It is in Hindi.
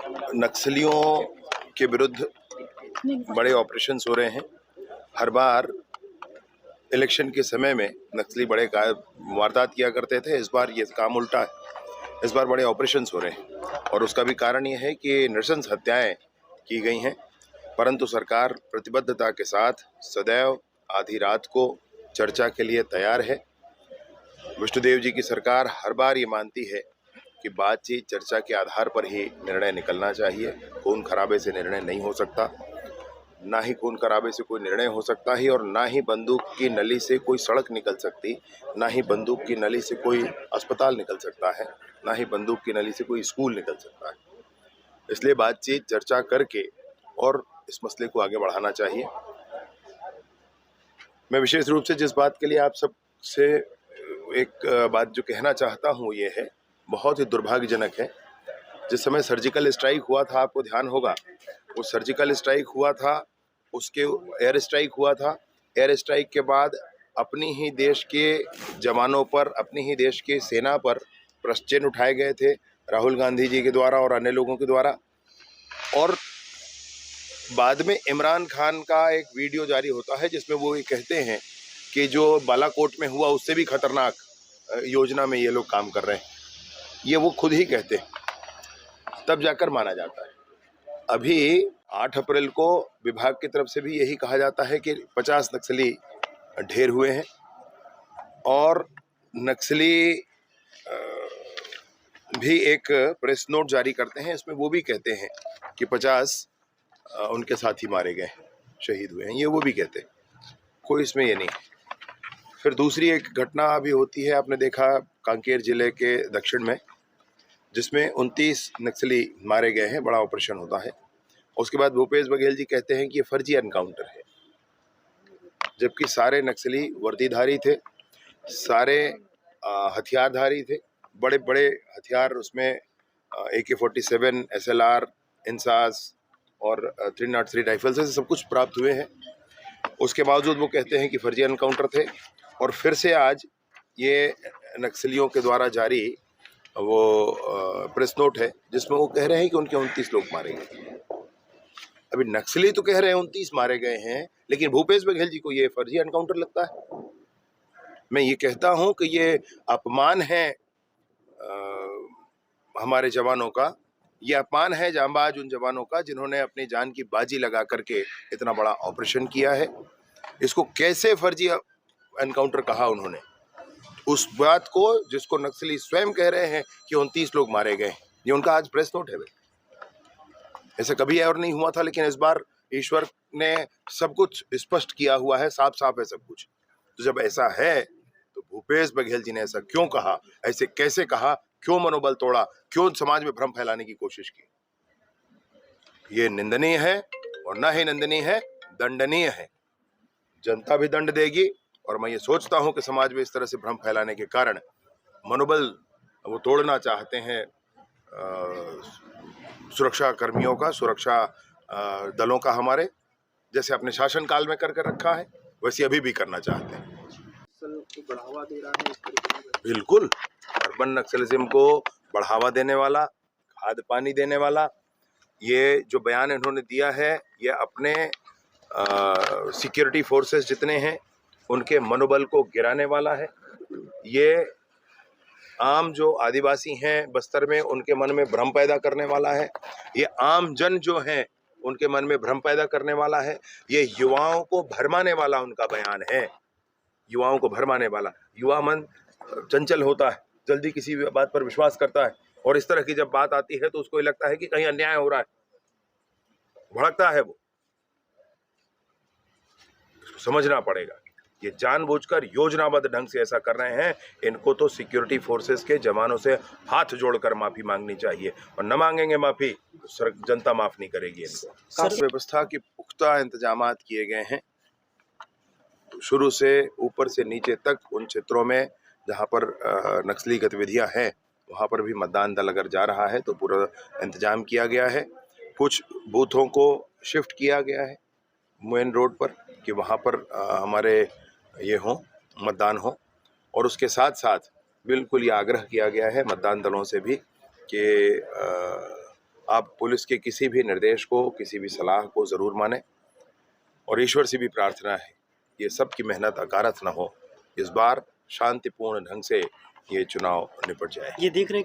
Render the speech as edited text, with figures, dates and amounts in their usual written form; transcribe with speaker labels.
Speaker 1: नक्सलियों के विरुद्ध बड़े ऑपरेशंस हो रहे हैं। हर बार इलेक्शन के समय में नक्सली बड़े वारदात किया करते थे, इस बार ये काम उल्टा है। इस बार बड़े ऑपरेशंस हो रहे हैं और उसका भी कारण ये है कि नृशंस हत्याएं की गई हैं, परंतु सरकार प्रतिबद्धता के साथ सदैव आधी रात को चर्चा के लिए तैयार है। विष्णुदेव जी की सरकार हर बार ये मानती है कि बातचीत चर्चा के आधार पर ही निर्णय निकलना चाहिए। खून खराबे से निर्णय नहीं हो सकता, ना ही खून खराबे से कोई निर्णय हो सकता है और ना ही बंदूक की नली से कोई सड़क निकल सकती, ना ही बंदूक की नली से कोई अस्पताल निकल सकता है, ना ही बंदूक की नली से कोई स्कूल निकल सकता है। इसलिए बातचीत चर्चा करके और इस मसले को आगे बढ़ाना चाहिए। मैं विशेष रूप से जिस बात के लिए आप सब से एक बात जो कहना चाहता हूँ ये है, बहुत ही दुर्भाग्यजनक है। जिस समय सर्जिकल स्ट्राइक हुआ था, आपको ध्यान होगा, वो सर्जिकल स्ट्राइक हुआ था, उसके एयर स्ट्राइक हुआ था। एयर स्ट्राइक के बाद अपनी ही देश के जवानों पर, अपनी ही देश की सेना पर प्रश्न चिन्ह उठाए गए थे राहुल गांधी जी के द्वारा और अन्य लोगों के द्वारा। और बाद में इमरान खान का एक वीडियो जारी होता है जिसमें वो ये कहते हैं कि जो बालाकोट में हुआ उससे भी खतरनाक योजना में ये लोग काम कर रहे हैं। ये वो खुद ही कहते हैं, तब जाकर माना जाता है। अभी 8 अप्रैल को विभाग की तरफ से भी यही कहा जाता है कि 50 नक्सली ढेर हुए हैं और नक्सली भी एक प्रेस नोट जारी करते हैं। इसमें वो भी कहते हैं कि 50 उनके साथी मारे गए, शहीद हुए हैं, ये वो भी कहते हैं। कोई इसमें ये नहीं। फिर दूसरी एक घटना अभी होती है, आपने देखा कांकेर जिले के दक्षिण में, जिसमें 29 नक्सली मारे गए हैं, बड़ा ऑपरेशन होता है। उसके बाद भूपेश बघेल जी कहते हैं कि ये फर्जी एनकाउंटर है, जबकि सारे नक्सली वर्दीधारी थे, सारे हथियारधारी थे, बड़े बड़े हथियार उसमें AK-47, SLR, इंसास और 303 राइफल्स से सब कुछ प्राप्त हुए हैं। उसके बावजूद वो कहते हैं कि फर्जी एनकाउंटर थे। और फिर से आज ये नक्सलियों के द्वारा जारी वो प्रेस नोट है जिसमें वो कह रहे हैं कि उनके 29 लोग मारे गए। अभी नक्सली तो कह रहे हैं 29 मारे गए हैं, लेकिन भूपेश बघेल जी को ये फर्जी एनकाउंटर लगता है। मैं ये कहता हूं कि ये अपमान है हमारे जवानों का, ये अपमान है जांबाज उन जवानों का जिन्होंने अपनी जान की बाजी लगा करके इतना बड़ा ऑपरेशन किया है। इसको कैसे फर्जी एनकाउंटर कहा उन्होंने, उस बात को जिसको नक्सली स्वयं कह रहे हैं कि 29 लोग मारे गए, ये उनका आज प्रेस नोट है। ऐसा कभी और नहीं हुआ था, लेकिन इस बार ईश्वर ने सब कुछ स्पष्ट किया हुआ है, साफ साफ है सब कुछ। तो जब ऐसा है तो भूपेश बघेल जी ने ऐसा क्यों कहा, ऐसे कैसे कहा, क्यों मनोबल तोड़ा, क्यों समाज में भ्रम फैलाने की कोशिश की? ये निंदनीय है और न ही निंदनीय है, दंडनीय है। जनता भी दंड देगी। और मैं ये सोचता हूं कि समाज में इस तरह से भ्रम फैलाने के कारण मनोबल वो तोड़ना चाहते हैं सुरक्षा कर्मियों का, सुरक्षा दलों का, हमारे जैसे अपने शासनकाल में कर रखा है वैसे अभी भी करना चाहते हैं।
Speaker 2: को बढ़ावा दे रहा है इस तरीके से?
Speaker 1: बिल्कुल, अर्बन नक्सलिज्म को बढ़ावा देने वाला, खाद पानी देने वाला ये जो बयान इन्होंने दिया है, ये अपने सिक्योरिटी फोर्सेस जितने हैं उनके मनोबल को गिराने वाला है। ये आम जो आदिवासी हैं बस्तर में उनके मन में भ्रम पैदा करने वाला है। ये आम जन जो हैं उनके मन में भ्रम पैदा करने वाला है। ये युवाओं को भरमाने वाला उनका बयान है, युवाओं को भरमाने वाला। युवा मन चंचल होता है, जल्दी किसी बात पर विश्वास करता है और इस तरह की जब बात आती है तो उसको लगता है कि कहीं अन्याय हो रहा है, भड़कता है वो। इसको समझना पड़ेगा, ये जानबूझकर योजनाबद्ध ढंग से ऐसा कर रहे हैं। इनको तो सिक्योरिटी फोर्सेस के जवानों से हाथ जोड़कर माफी मांगनी चाहिए और न मांगेंगे माफी तो जनता माफ नहीं करेगी इनको। व्यवस्था के पुख्ता इंतजाम किए गए हैं, शुरू से ऊपर से नीचे तक। उन क्षेत्रों में जहां पर नक्सली गतिविधियां हैं वहां पर भी मतदान दल अगर जा रहा है तो पूरा इंतजाम किया गया है। कुछ बूथों को शिफ्ट किया गया है मेन रोड पर कि वहां पर हमारे ये हो, मतदान हो। और उसके साथ साथ बिल्कुल ये आग्रह किया गया है मतदान दलों से भी कि आप पुलिस के किसी भी निर्देश को, किसी भी सलाह को ज़रूर मानें और ईश्वर से भी प्रार्थना है ये सब की मेहनत अकारथ न हो, इस बार शांतिपूर्ण ढंग से ये चुनाव निपट जाए।
Speaker 2: ये देख रहे